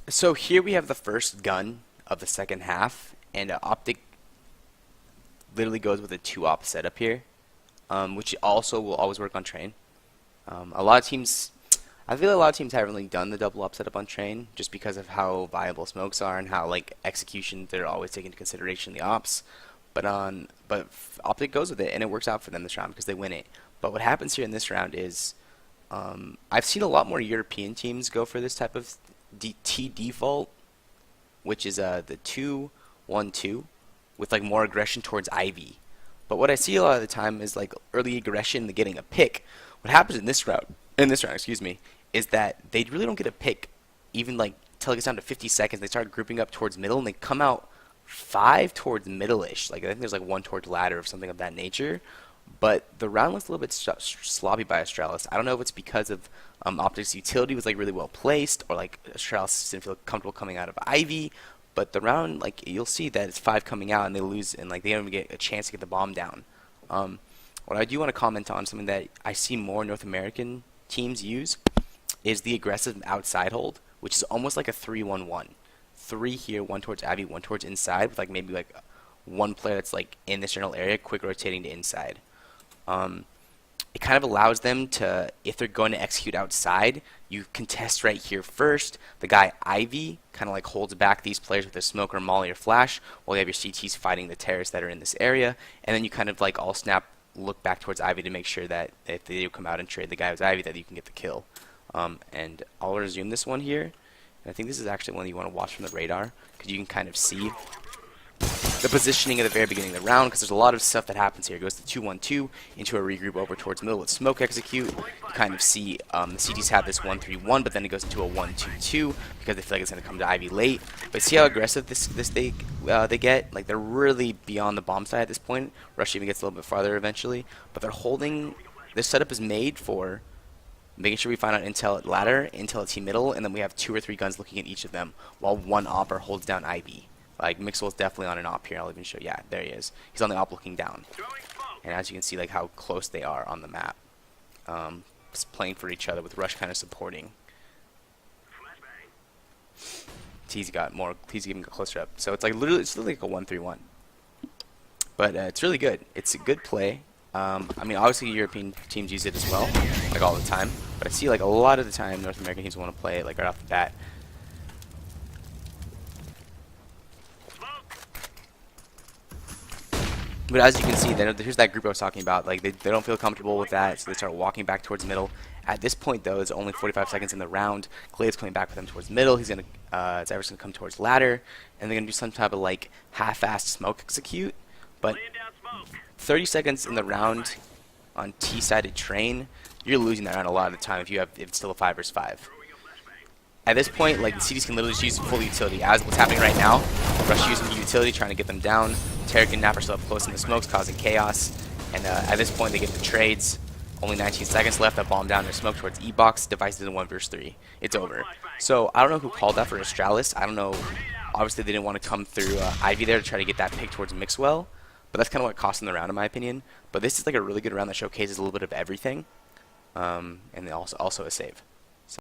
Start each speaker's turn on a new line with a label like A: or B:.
A: So here we have the first gun of the second half, and Optic literally goes with a 2-op setup here, which also will always work on train. A lot of teams, I feel like a lot of teams haven't really done the double op setup on train just because of how viable smokes are and how like execution they're always taking into consideration the ops. But Optic goes with it and it works out for them this round because they win it. But what happens here in this round is I've seen a lot more European teams go for this type of T default, which is the 2-1-2 with like more aggression towards Ivy. But what I see a lot of the time is like early aggression, getting a pick. What happens in this round, excuse me, is that they really don't get a pick, even like till it gets down to 50 seconds. They start grouping up towards middle, and they come out 5 towards middle-ish. Like I think there's like 1 towards ladder or something of that nature. But the round looks a little bit sloppy by Astralis. I don't know if it's because of Optic's utility was like really well placed, or like Astralis didn't feel comfortable coming out of Ivy. But the round, like you'll see that it's 5 coming out, and they lose, and like they don't even get a chance to get the bomb down. What I do want to comment on, something that I see more North American teams use, is the aggressive outside hold, which is almost like a 3-1-1. 3 here, 1 towards Ivy, 1 towards inside, with like maybe like one player that's like in this general area, quick rotating to inside. It kind of allows them to, if they're going to execute outside, you contest right here first. The guy Ivy kind of like holds back these players with a smoke or molly or flash, while you have your CTs fighting the terrorists that are in this area, and then you kind of like all snap look back towards Ivy to make sure that if they do come out and trade the guy with Ivy, that you can get the kill. And I'll resume this one here. And I think this is actually one you want to watch from the radar, because you can kind of see the positioning at the very beginning of the round, because there's a lot of stuff that happens here. It goes to 2-1-2 into a regroup over towards middle with smoke execute. You kind of see the CTs have this 1-3-1, but then it goes into a 1-2-2 because they feel like it's going to come to Ivy late. But see how aggressive this they get? Like they're really beyond the bomb side at this point. Rush even gets a little bit farther eventually, but they're holding. This setup is made for making sure we find out intel at ladder, intel at T middle, and then we have 2 or 3 guns looking at each of them while one opper holds down Ivy. Like Mixwell's definitely on an op here. I'll even show. Yeah, there he is. He's on the op looking down, and as you can see, like how close they are on the map, just playing for each other with Rush kind of supporting. T's got more. T's even got closer up. So it's like it's literally like a 1-3-1. But it's really good. It's a good play. I mean, obviously European teams use it as well, like all the time. But I see like a lot of the time North American teams want to play it like right off the bat. But as you can see, here's that group I was talking about. Like they don't feel comfortable with that, so they start walking back towards middle. At this point, though, it's only 45 seconds in the round. Glade's coming back with them towards middle. He's gonna, Zyver's gonna come towards ladder, and they're gonna do some type of like half-assed smoke execute. But 30 seconds in the round on T-sided train, you're losing that round a lot of the time if it's still a 5 versus 5. At this point, like the CDs can literally just use full utility, as what's happening right now. Rush using utility, trying to get them down. Tarek and Napper still up close in the smokes, causing chaos. And at this point, they get the trades. Only 19 seconds left. That bomb down their smoke towards E-Box. Device is in 1 versus 3. It's over. So I don't know who called that for Astralis. I don't know. Obviously, they didn't want to come through Ivy there to try to get that pick towards Mixwell. But that's kind of what cost them the round, in my opinion. But this is like a really good round that showcases a little bit of everything. And also a save.